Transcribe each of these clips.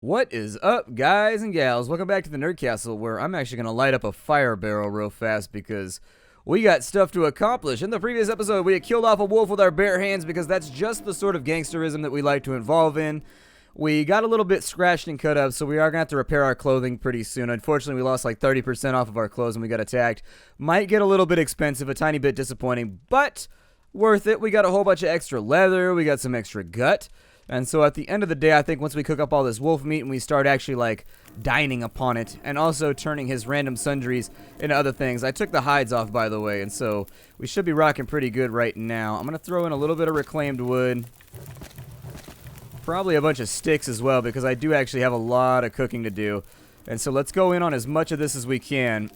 What is up, guys and gals? Welcome back to the Nerd Castle, where I'm actually going to light up a fire barrel real fast because we got stuff to accomplish. In the previous episode, we had killed off a wolf with our bare hands because that's just the sort of gangsterism that we like to involve in. We got a little bit scratched and cut up, so we are going to have to repair our clothing pretty soon. Unfortunately, we lost like 30% off of our clothes when we got attacked. Might get a little bit expensive, a tiny bit disappointing, but worth it. We got a whole bunch of extra leather, we got some extra gut. And so at the end of the day, I think once we cook up all this wolf meat and we start actually like dining upon it and also turning his random sundries into other things. I took the hides off, by the way, and so we should be rocking pretty good right now. I'm going to throw in a little bit of reclaimed wood. Probably a bunch of sticks as well because I do actually have a lot of cooking to do. And so let's go in on as much of this as we can.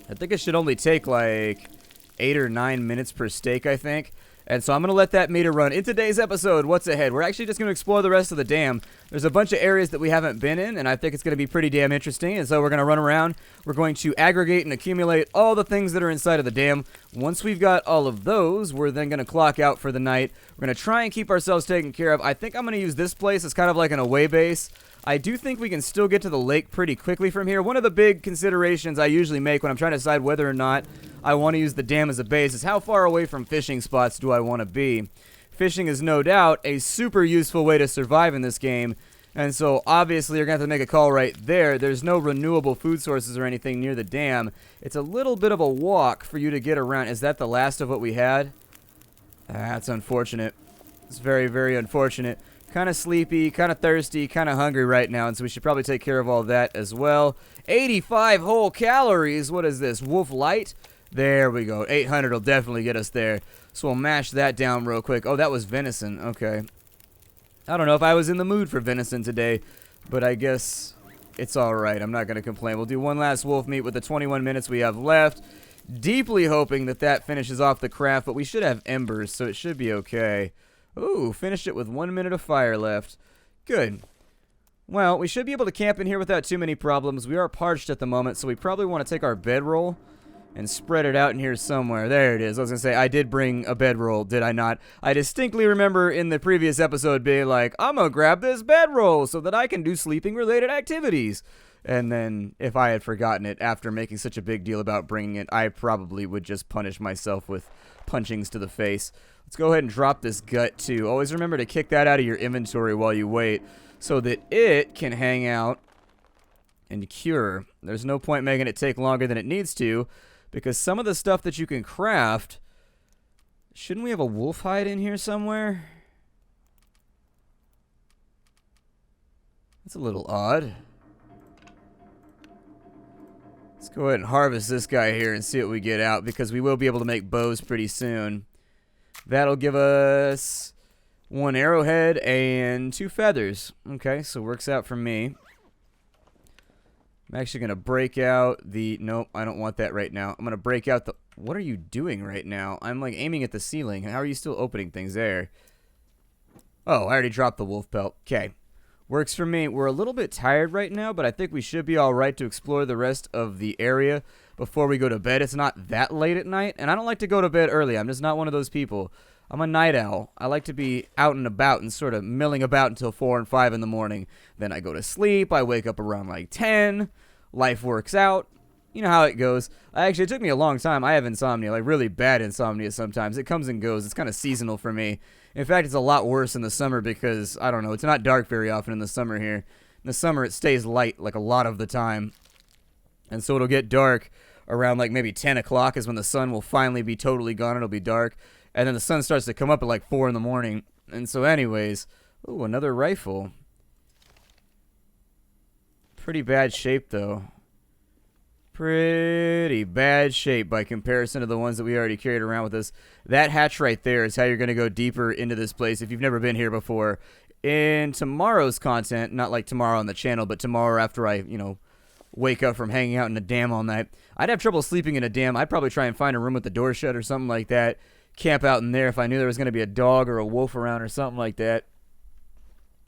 I think it should only take like 8 or 9 minutes per steak, I think. And so I'm going to let that meter run. In today's episode, what's ahead? We're actually just going to explore the rest of the dam. There's a bunch of areas that we haven't been in, and I think it's going to be pretty damn interesting. And so we're going to run around. We're going to aggregate and accumulate all the things that are inside of the dam. Once we've got all of those, we're then going to clock out for the night. We're going to try and keep ourselves taken care of. I think I'm going to use this place as kind of like an away base. I do think we can still get to the lake pretty quickly from here. One of the big considerations I usually make when I'm trying to decide whether or not I want to use the dam as a base is how far away from fishing spots do I want to be. Fishing is no doubt a super useful way to survive in this game, and so obviously you're going to have to make a call right there. There's no renewable food sources or anything near the dam. It's a little bit of a walk for you to get around. Is that the last of what we had? That's unfortunate. It's very, very unfortunate. Kind of sleepy, kind of thirsty, kind of hungry right now, and so we should probably take care of all that as well. 85 whole calories. What is this? Wolf Light? There we go. 800 will definitely get us there. So we'll mash that down real quick. Oh, that was venison. Okay. I don't know if I was in the mood for venison today, but I guess it's all right. I'm not going to complain. We'll do one last wolf meat with the 21 minutes we have left. Deeply hoping that that finishes off the craft, but we should have embers, so it should be okay. Ooh, finished it with 1 minute of fire left. Good. Well, we should be able to camp in here without too many problems. We are parched at the moment, so we probably want to take our bedroll and spread it out in here somewhere. There it is. I was going to say, I did bring a bedroll, did I not? I distinctly remember in the previous episode being like, I'm going to grab this bedroll so that I can do sleeping-related activities. And then, if I had forgotten it after making such a big deal about bringing it, I probably would just punish myself with punchings to the face. Let's go ahead and drop this gut, too. Always remember to kick that out of your inventory while you wait so that it can hang out and cure. There's no point making it take longer than it needs to, because some of the stuff that you can craft... Shouldn't we have a wolf hide in here somewhere? That's a little odd. Let's go ahead and harvest this guy here and see what we get out, because we will be able to make bows pretty soon. That'll give us 1 arrowhead and 2 feathers. Okay, so works out for me. I'm actually going to break out the... Nope, I don't want that right now. I'm going to break out the... What are you doing right now? I'm like aiming at the ceiling. How are you still opening things there? Oh, I already dropped the wolf pelt. Okay. Works for me. We're a little bit tired right now, but I think we should be alright to explore the rest of the area before we go to bed. It's not that late at night, and I don't like to go to bed early. I'm just not one of those people. I'm a night owl. I like to be out and about and sort of milling about until 4 and 5 in the morning. Then I go to sleep. I wake up around like 10. Life works out. You know how it goes. Actually, it took me a long time. I have insomnia, like really bad insomnia sometimes. It comes and goes. It's kind of seasonal for me. In fact, it's a lot worse in the summer because, I don't know, it's not dark very often in the summer here. In the summer, it stays light like a lot of the time. And so it'll get dark around like maybe 10 o'clock is when the sun will finally be totally gone. It'll be dark. And then the sun starts to come up at like 4 in the morning. And so anyways, ooh, another rifle. Pretty bad shape, though. Pretty bad shape by comparison to the ones that we already carried around with us. That hatch right there is how you're going to go deeper into this place if you've never been here before. In tomorrow's content, not like tomorrow on the channel, but tomorrow after I, wake up from hanging out in a dam all night, I'd have trouble sleeping in a dam. I'd probably try and find a room with the door shut or something like that. Camp out in there if I knew there was going to be a dog or a wolf around or something like that.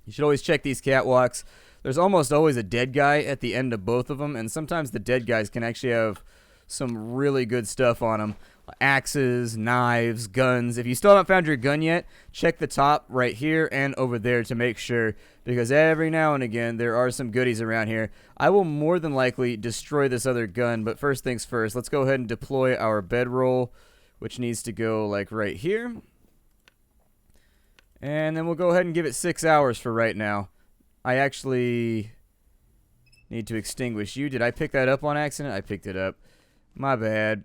You should always check these catwalks. There's almost always a dead guy at the end of both of them, and sometimes the dead guys can actually have some really good stuff on them. axes, knives, guns. If you still haven't found your gun yet, check the top right here and over there to make sure, because every now and again there are some goodies around here. I will more than likely destroy this other gun, but first things first, let's go ahead and deploy our bedroll, which needs to go like right here. And then we'll go ahead and give it 6 hours for right now. I actually need to extinguish you. Did I pick that up on accident? I picked it up. My bad.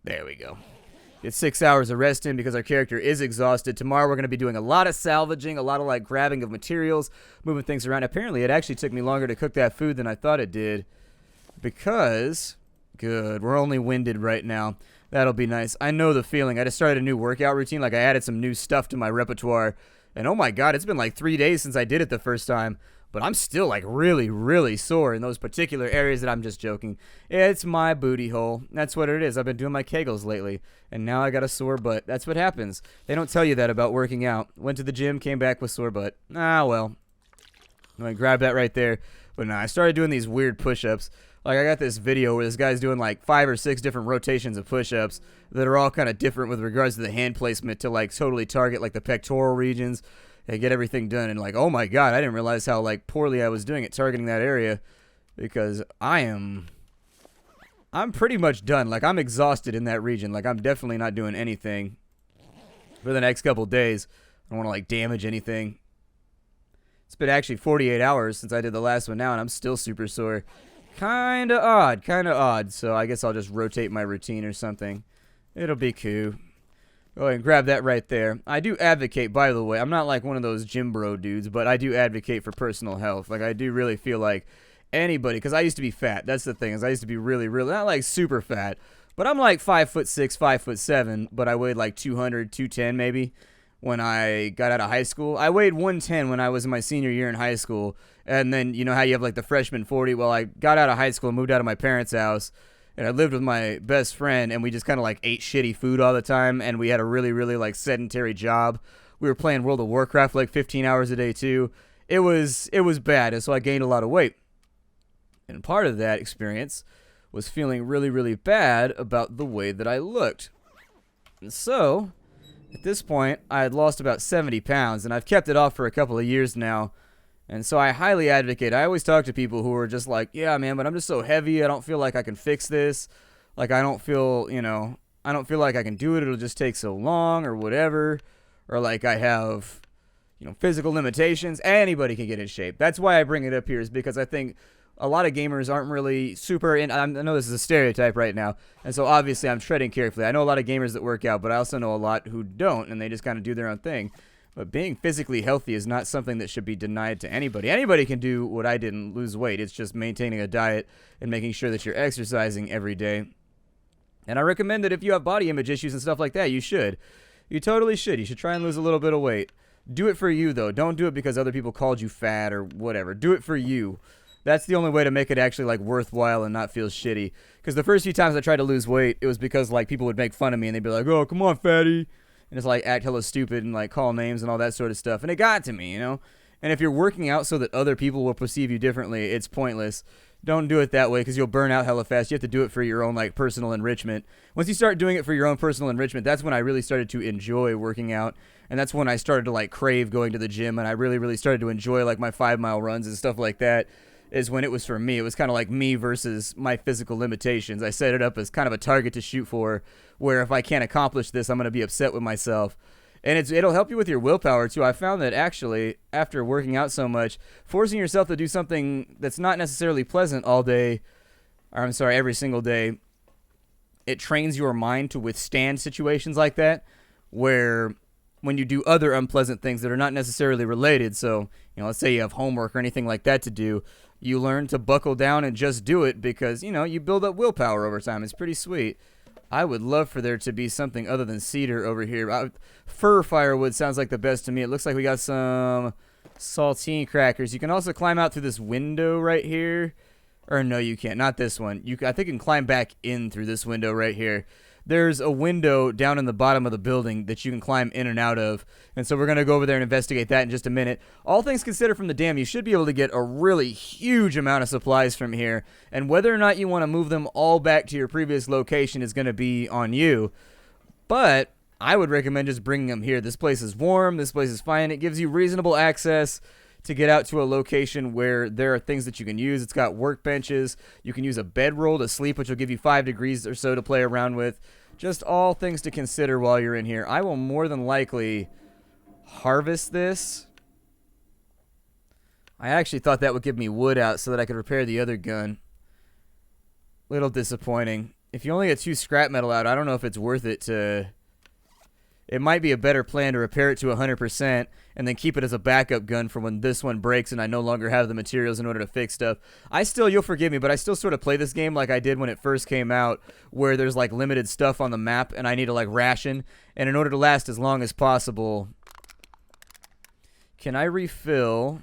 There we go. Get 6 hours of rest in because our character is exhausted. Tomorrow we're going to be doing a lot of salvaging, a lot of like grabbing of materials, moving things around. Apparently it actually took me longer to cook that food than I thought it did because, good, we're only winded right now. That'll be nice. I know the feeling. I just started a new workout routine. Like I added some new stuff to my repertoire. And oh my God, it's been like 3 days since I did it the first time. But I'm still like really, really sore in those particular areas that I'm just joking. It's my booty hole. That's what it is. I've been doing my Kegels lately. And now I got a sore butt. That's what happens. They don't tell you that about working out. Went to the gym, came back with sore butt. Ah, well. I'm going to grab that right there. But nah, I started doing these weird push-ups. Like, I got this video where this guy's doing like 5 or 6 different rotations of push-ups that are all kind of different with regards to the hand placement to like totally target like the pectoral regions and get everything done. And like, oh my God, I didn't realize how like poorly I was doing at targeting that area because I'm pretty much done. Like, I'm exhausted in that region. Like, I'm definitely not doing anything for the next couple days. I don't want to like damage anything. It's been actually 48 hours since I did the last one now, and I'm still super sore. Kinda odd. So I guess I'll just rotate my routine or something. It'll be cool. Go ahead and grab that right there. I do advocate, by the way, I'm not like one of those gym bro dudes, but I do advocate for personal health. Like, I do really feel like anybody, because I used to be fat. That's the thing, is I used to be really, really, not like super fat, but I'm like 5'6", 5'7", but I weighed like 200, 210 maybe when I got out of high school. I weighed 110 when I was in my senior year in high school, and then, you know how you have like the freshman 40? Well, I got out of high school and moved out of my parents' house, and I lived with my best friend, and we just kind of like ate shitty food all the time, and we had a really, really like sedentary job. We were playing World of Warcraft like 15 hours a day too. It was bad, and so I gained a lot of weight. And part of that experience was feeling really, really bad about the way that I looked. And so, at this point, I had lost about 70 pounds, and I've kept it off for a couple of years now. And so I highly advocate. I always talk to people who are just like, yeah, man, but I'm just so heavy. I don't feel like I can fix this. Like, I don't feel, I don't feel like I can do it. It'll just take so long or whatever. Or like I have, physical limitations. Anybody can get in shape. That's why I bring it up here, is because I think a lot of gamers aren't really super in. I know this is a stereotype right now, and so obviously I'm treading carefully. I know a lot of gamers that work out, but I also know a lot who don't, and they just kind of do their own thing. But being physically healthy is not something that should be denied to anybody. Anybody can do what I did and lose weight. It's just maintaining a diet and making sure that you're exercising every day. And I recommend that if you have body image issues and stuff like that, you should. You totally should. You should try and lose a little bit of weight. Do it for you, though. Don't do it because other people called you fat or whatever. Do it for you. That's the only way to make it actually like worthwhile and not feel shitty. Because the first few times I tried to lose weight, it was because like people would make fun of me and they'd be like, "Oh, come on, fatty," and just like act hella stupid and like call names and all that sort of stuff. And it got to me, And if you're working out so that other people will perceive you differently, it's pointless. Don't do it that way because you'll burn out hella fast. You have to do it for your own like personal enrichment. Once you start doing it for your own personal enrichment, that's when I really started to enjoy working out. And that's when I started to like crave going to the gym, and I really, really started to enjoy like my 5-mile runs and stuff like that. Is when it was for me. It was kind of like me versus my physical limitations. I set it up as kind of a target to shoot for, where if I can't accomplish this, I'm going to be upset with myself. And it'll help you with your willpower too. I found that actually, after working out so much, forcing yourself to do something that's not necessarily pleasant every single day, it trains your mind to withstand situations like that, where when you do other unpleasant things that are not necessarily related, so, let's say you have homework or anything like that to do, you learn to buckle down and just do it because, you build up willpower over time. It's pretty sweet. I would love for there to be something other than cedar over here. Fir firewood sounds like the best to me. It looks like we got some saltine crackers. You can also climb out through this window right here. Or no, you can't. Not this one. I think you can climb back in through this window right here. there's a window down in the bottom of the building that you can climb in and out of. And so we're going to go over there and investigate that in just a minute. All things considered, from the dam, you should be able to get a really huge amount of supplies from here. And whether or not you want to move them all back to your previous location is going to be on you. But I would recommend just bringing them here. This place is warm. This place is fine. It gives you reasonable access to get out to a location where there are things that you can use. It's got workbenches. You can use a bedroll to sleep, which will give you 5 degrees or so to play around with. Just all things to consider while you're in here. I will more than likely harvest this. I actually thought that would give me wood out so that I could repair the other gun. Little disappointing. If you only get 2 scrap metal out, I don't know if it's worth it to... It might be a better plan to repair it to 100% and then keep it as a backup gun for when this one breaks and I no longer have the materials in order to fix stuff. You'll forgive me, but I still sort of play this game like I did when it first came out, where there's like limited stuff on the map and I need to like ration. And in order to last as long as possible, can I refill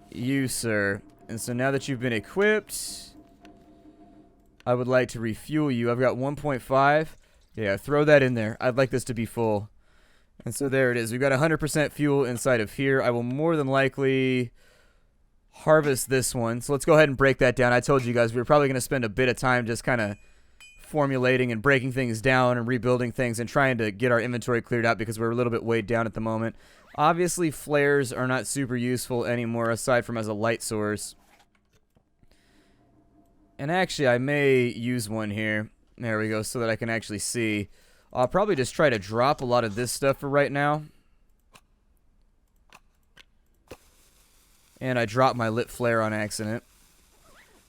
you, sir? And so now that you've been equipped, I would like to refuel you. I've got 1.5. Yeah, throw that in there. I'd like this to be full. And so there it is. We've got 100% fuel inside of here. I will more than likely harvest this one. So let's go ahead and break that down. I told you guys we were probably going to spend a bit of time just kind of formulating and breaking things down and rebuilding things and trying to get our inventory cleared out because we're a little bit weighed down at the moment. Obviously, flares are not super useful anymore aside from as a light source. And actually, I may use one here. There we go, so that I can actually see. I'll probably just try to drop a lot of this stuff for right now. And I dropped my lit flare on accident.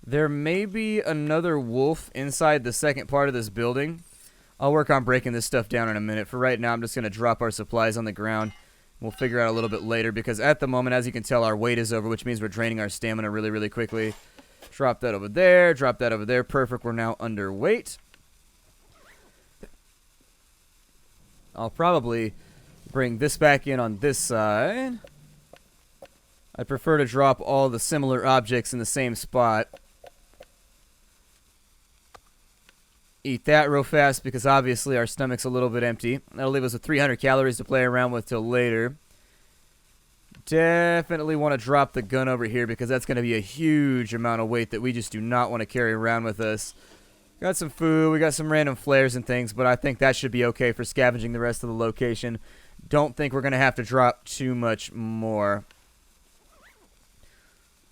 There may be another wolf inside the second part of this building. I'll work on breaking this stuff down in a minute. For right now, I'm just going to drop our supplies on the ground. We'll figure out a little bit later, because at the moment, as you can tell, our wait is over, which means we're draining our stamina really, really quickly. Drop that over there. Drop that over there. Perfect. We're now underweight. I'll probably bring this back in on this side. I prefer to drop all the similar objects in the same spot. Eat that real fast because obviously our stomach's a little bit empty. That'll leave us with 300 calories to play around with till later. Definitely want to drop the gun over here because that's going to be a huge amount of weight that we just do not want to carry around with us. Got some food, we got some random flares and things, but I think that should be okay for scavenging the rest of the location. Don't think we're going to have to drop too much more.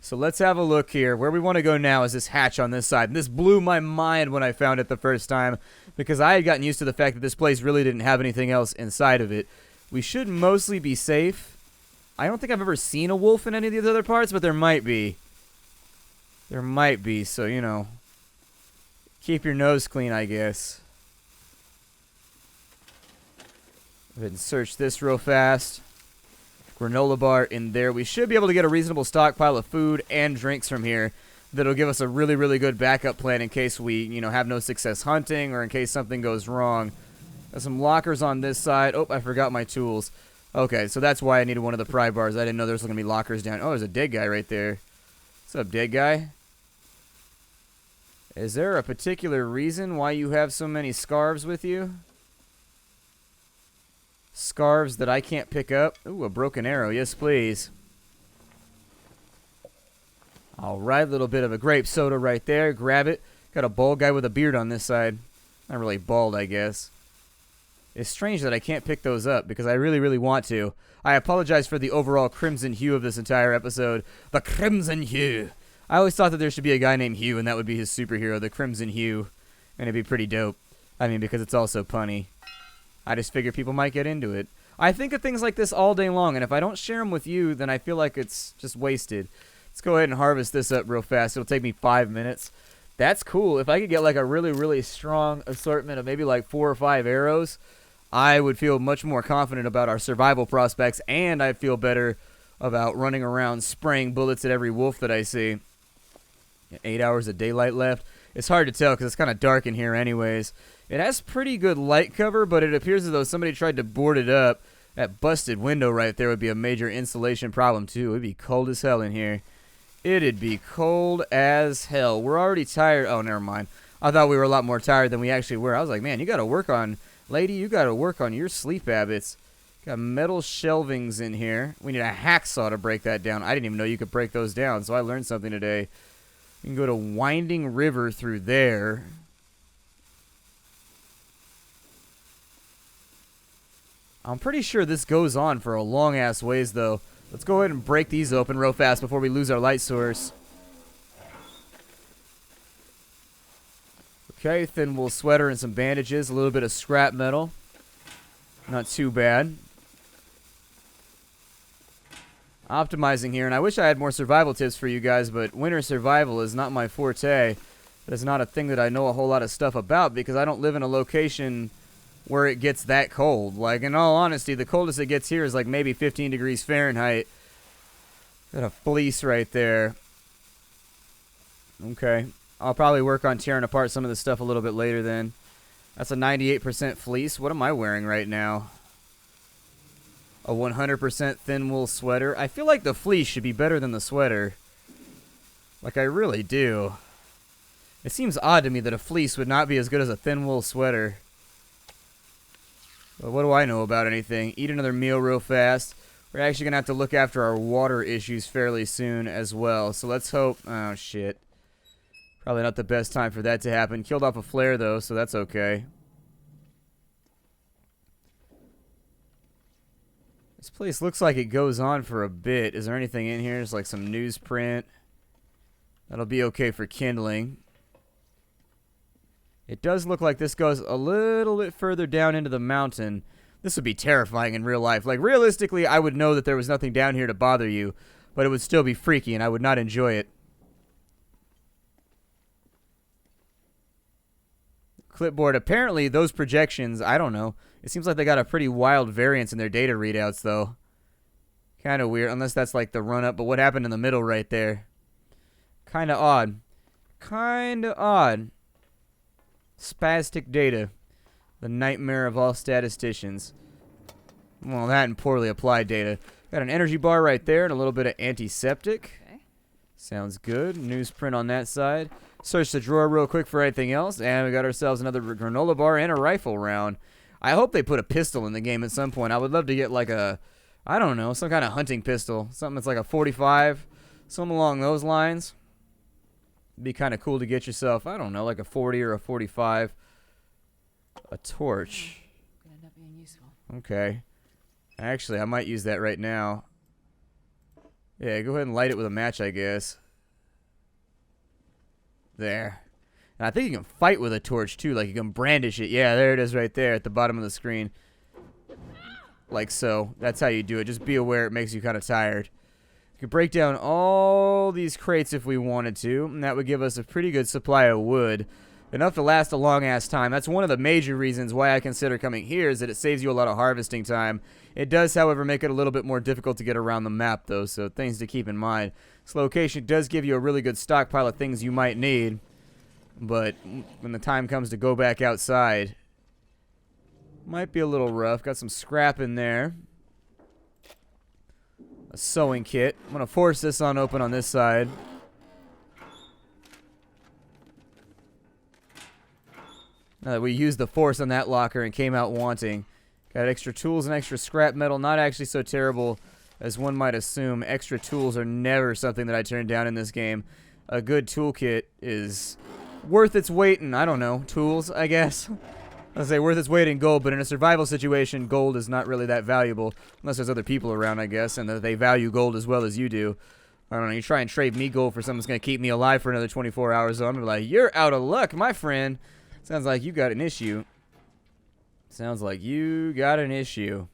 So let's have a look here. Where we want to go now is this hatch on this side. And this blew my mind when I found it the first time, because I had gotten used to the fact that this place really didn't have anything else inside of it. We should mostly be safe. I don't think I've ever seen a wolf in any of these other parts, but there might be. There might be, so, you know. Keep your nose clean, I guess. Go ahead and search this real fast. Granola bar in there. We should be able to get a reasonable stockpile of food and drinks from here that'll give us a really, really good backup plan in case we, you know, have no success hunting or in case something goes wrong. There's some lockers on this side. Oh, I forgot my tools. Okay, so that's why I needed one of the pry bars. I didn't know there was going to be lockers down. Oh, there's a dead guy right there. What's up, dead guy? Is there a particular reason why you have so many scarves with you? Scarves that I can't pick up? Ooh, a broken arrow. Yes, please. Alright, little bit of a grape soda right there. Grab it. Got a bald guy with a beard on this side. Not really bald, I guess. It's strange that I can't pick those up because I really, really want to. I apologize for the overall crimson hue of this entire episode. The Crimson Hue. I always thought that there should be a guy named Hugh, and that would be his superhero, the Crimson Hue. And it'd be pretty dope. I mean, because it's also punny. I just figure people might get into it. I think of things like this all day long, and if I don't share them with you, then I feel like it's just wasted. Let's go ahead and harvest this up real fast. It'll take me 5 minutes. That's cool. If I could get like a really, really strong assortment of maybe like 4 or 5 arrows, I would feel much more confident about our survival prospects, and I'd feel better about running around spraying bullets at every wolf that I see. 8 hours of daylight left. It's hard to tell because it's kind of dark in here anyways. It has pretty good light cover, but it appears as though somebody tried to board it up. That busted window right there would be a major insulation problem too. It would be cold as hell in here. It'd be cold as hell. We're already tired. Oh, never mind. I thought we were a lot more tired than we actually were. I was like, man, you got to work on, lady, you got to work on your sleep habits. Got metal shelvings in here. We need a hacksaw to break that down. I didn't even know you could break those down, so I learned something today. You can go to Winding River through there. I'm pretty sure this goes on for a long-ass ways, though. Let's go ahead and break these open real fast before we lose our light source. Okay, thin wool sweater and some bandages. A little bit of scrap metal. Not too bad. Optimizing here, and I wish I had more survival tips for you guys, but winter survival is not my forte. That's not a thing that I know a whole lot of stuff about because I don't live in a location where it gets that cold. Like, in all honesty, the coldest it gets here is like maybe 15 degrees Fahrenheit. Got a fleece right there. Okay. I'll probably work on tearing apart some of this stuff a little bit later then. That's a 98% fleece. What am I wearing right now? A 100% thin wool sweater. I feel like the fleece should be better than the sweater. Like, I really do. It seems odd to me that a fleece would not be as good as a thin wool sweater. But what do I know about anything? Eat another meal real fast. We're actually going to have to look after our water issues fairly soon as well. So let's hope... Oh, shit. Probably not the best time for that to happen. Killed off a flare, though, so that's okay. This place looks like it goes on for a bit. Is there anything in here? Just like some newsprint. That'll be okay for kindling. It does look like this goes a little bit further down into the mountain. This would be terrifying in real life. Like, realistically, I would know that there was nothing down here to bother you, but it would still be freaky, and I would not enjoy it. Clipboard. Apparently, those projections, I don't know. It seems like they got a pretty wild variance in their data readouts, though. Kind of weird, unless that's like the run-up. But what happened in the middle right there? Kind of odd. Kind of odd. Spastic data. The nightmare of all statisticians. Well, that and poorly applied data. Got an energy bar right there and a little bit of antiseptic. Okay. Sounds good. Newsprint on that side. Search the drawer real quick for anything else. And we got ourselves another granola bar and a rifle round. I hope they put a pistol in the game at some point. I would love to get like a, I don't know, some kind of hunting pistol. Something that's like a 45. Something along those lines. It'd be kind of cool to get yourself, I don't know, like a 40 or a 45. A torch. Gonna end up being useful. Okay. Actually, I might use that right now. Yeah, go ahead and light it with a match, I guess. There. And I think you can fight with a torch, too. Like, you can brandish it. Yeah, there it is right there at the bottom of the screen. Like so. That's how you do it. Just be aware it makes you kind of tired. We could break down all these crates if we wanted to. And that would give us a pretty good supply of wood. Enough to last a long-ass time. That's one of the major reasons why I consider coming here, is that it saves you a lot of harvesting time. It does, however, make it a little bit more difficult to get around the map, though, so things to keep in mind. This location does give you a really good stockpile of things you might need, but when the time comes to go back outside, might be a little rough. Got some scrap in there. A sewing kit. I'm going to force this on open on this side. Now that we used the force on that locker and came out wanting. Got extra tools and extra scrap metal. Not actually so terrible as one might assume. Extra tools are never something that I turn down in this game. A good toolkit is worth its weight in, I don't know, tools, I guess. I'd say worth its weight in gold, but in a survival situation, gold is not really that valuable. Unless there's other people around, I guess, and that they value gold as well as you do. I don't know, you try and trade me gold for something that's going to keep me alive for another 24 hours, so I'm going to be like, you're out of luck, my friend. Sounds like you got an issue. Sounds like you got an issue.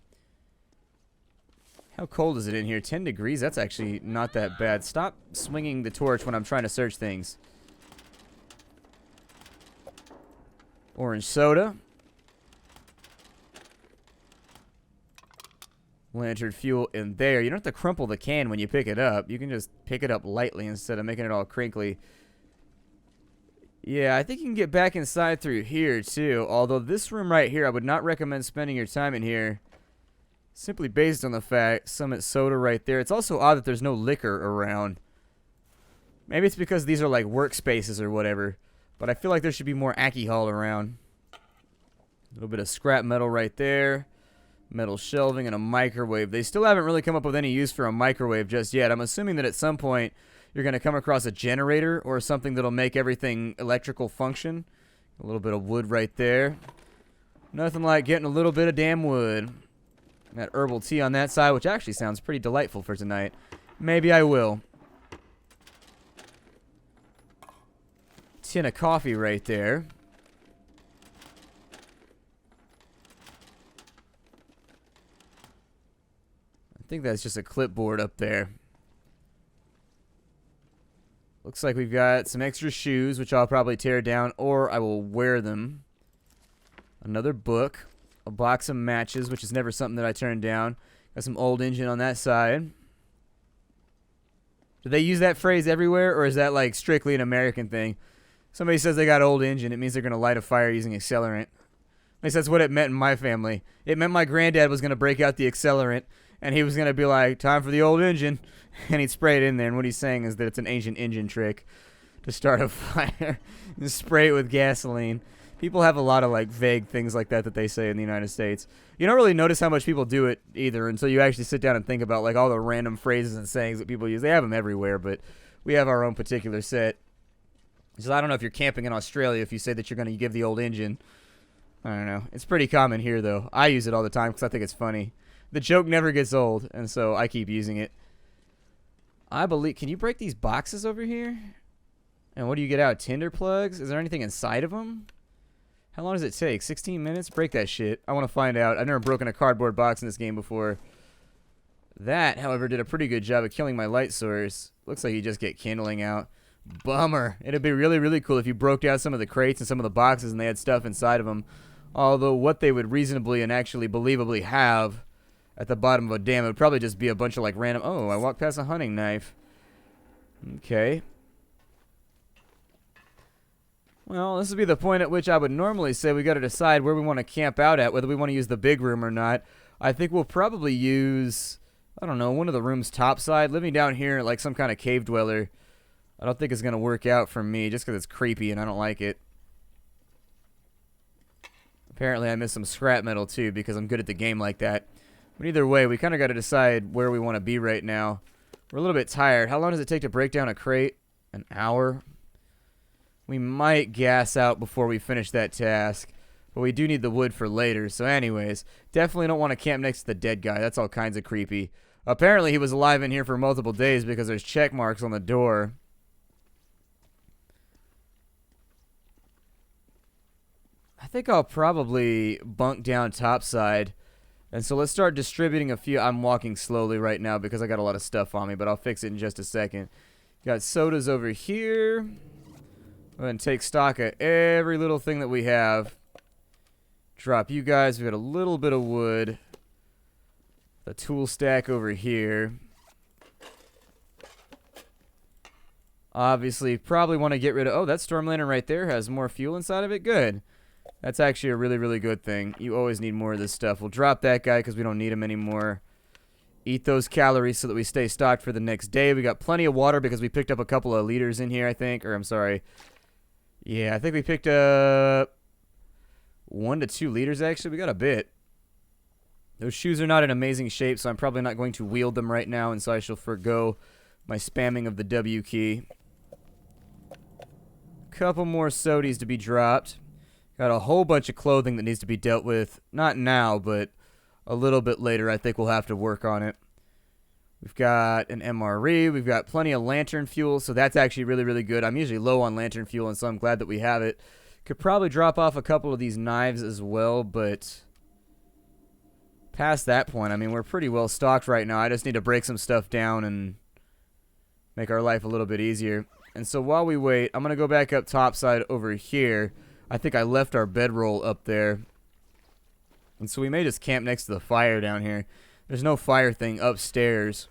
How cold is it in here? 10 degrees? That's actually not that bad. Stop swinging the torch when I'm trying to search things. Orange soda. Lantern fuel in there. You don't have to crumple the can when you pick it up. You can just pick it up lightly instead of making it all crinkly. Yeah, I think you can get back inside through here, too. Although this room right here, I would not recommend spending your time in here. Simply based on the fact, Summit Soda right there. It's also odd that there's no liquor around. Maybe it's because these are like workspaces or whatever. But I feel like there should be more alcohol around. A little bit of scrap metal right there. Metal shelving and a microwave. They still haven't really come up with any use for a microwave just yet. I'm assuming that at some point you're going to come across a generator or something that'll make everything electrical function. A little bit of wood right there. Nothing like getting a little bit of damn wood. That herbal tea on that side, which actually sounds pretty delightful for tonight. Maybe I will. Tin of coffee right there. I think that's just a clipboard up there. Looks like we've got some extra shoes, which I'll probably tear down, or I will wear them. Another book. A box of matches, which is never something that I turn down. Got some old engine on that side. Do they use that phrase everywhere, or is that like strictly an American thing? Somebody says they got old engine, it means they're going to light a fire using accelerant. At least that's what it meant in my family. It meant my granddad was going to break out the accelerant, and he was going to be like, time for the old engine. And he'd spray it in there, and what he's saying is that it's an ancient engine trick to start a fire. Just spray it with gasoline. People have a lot of like vague things like that they say in the United States. You don't really notice how much people do it either until you actually sit down and think about like all the random phrases and sayings that people use. They have them everywhere, but we have our own particular set. So I don't know if you're camping in Australia if you say that you're going to give the old engine. I don't know. It's pretty common here though. I use it all the time because I think it's funny. The joke never gets old, and so I keep using it. I believe... Can you break these boxes over here? And what do you get out? Tinder plugs? Is there anything inside of them? How long does it take? 16 minutes? Break that shit. I want to find out. I've never broken a cardboard box in this game before. That, however, did a pretty good job of killing my light source. Looks like you just get kindling out. Bummer. It'd be really, really cool if you broke down some of the crates and some of the boxes and they had stuff inside of them. Although what they would reasonably and actually believably have at the bottom of a dam, it would probably just be a bunch of like random... Oh, I walked past a hunting knife. Okay. Well, this would be the point at which I would normally say we got to decide where we want to camp out at, whether we want to use the big room or not. I think we'll probably use, I don't know, one of the rooms topside. Living down here like some kind of cave dweller, I don't think it's going to work out for me just because it's creepy and I don't like it. Apparently I missed some scrap metal too because I'm good at the game like that. But either way, we kind of got to decide where we want to be right now. We're a little bit tired. How long does it take to break down a crate? An hour? We might gas out before we finish that task. But we do need the wood for later. So anyways, definitely don't want to camp next to the dead guy. That's all kinds of creepy. Apparently he was alive in here for multiple days because there's check marks on the door. I think I'll probably bunk down topside. And so let's start distributing a few. I'm walking slowly right now because I got a lot of stuff on me, but I'll fix it in just a second. Got sodas over here. Go ahead and take stock of every little thing that we have. Drop you guys. We got a little bit of wood. The tool stack over here. Obviously, probably want to get rid of... Oh, that storm lantern right there has more fuel inside of it. Good. That's actually a really, really good thing. You always need more of this stuff. We'll drop that guy because we don't need him anymore. Eat those calories so that we stay stocked for the next day. We got plenty of water because we picked up a couple of liters in here, I think. Or, I'm sorry. Yeah, I think we picked up 1 to 2 liters, actually. We got a bit. Those shoes are not in amazing shape, so I'm probably not going to wield them right now, and so I shall forgo my spamming of the W key. Couple more sodies to be dropped. Got a whole bunch of clothing that needs to be dealt with. Not now, but a little bit later. I think we'll have to work on it. We've got an MRE. We've got plenty of lantern fuel, so that's actually really, really good. I'm usually low on lantern fuel, and so I'm glad that we have it. Could probably drop off a couple of these knives as well, but past that point, I mean, we're pretty well stocked right now. I just need to break some stuff down and make our life a little bit easier. And so while we wait, I'm going to go back up topside over here. I think I left our bedroll up there. And so we may just camp next to the fire down here. There's no fire thing upstairs.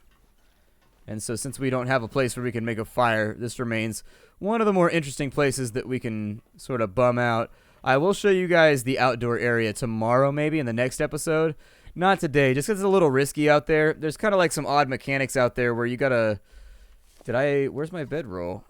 And so since we don't have a place where we can make a fire, this remains one of the more interesting places that we can sort of bum out. I will show you guys the outdoor area tomorrow, maybe in the next episode. Not today, just because it's a little risky out there. There's kind of like some odd mechanics out there where you gotta... Where's my bedroll?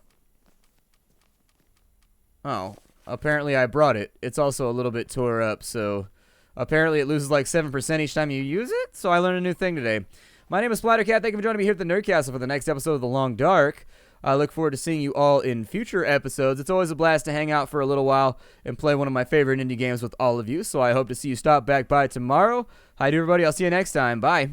Oh, apparently I brought it. It's also a little bit tore up, so apparently it loses like 7% each time you use it, so I learned a new thing today. My name is Splattercat. Thank you for joining me here at the Nerdcastle for the next episode of The Long Dark. I look forward to seeing you all in future episodes. It's always a blast to hang out for a little while and play one of my favorite indie games with all of you, so I hope to see you stop back by tomorrow. Hi to everybody. I'll see you next time. Bye.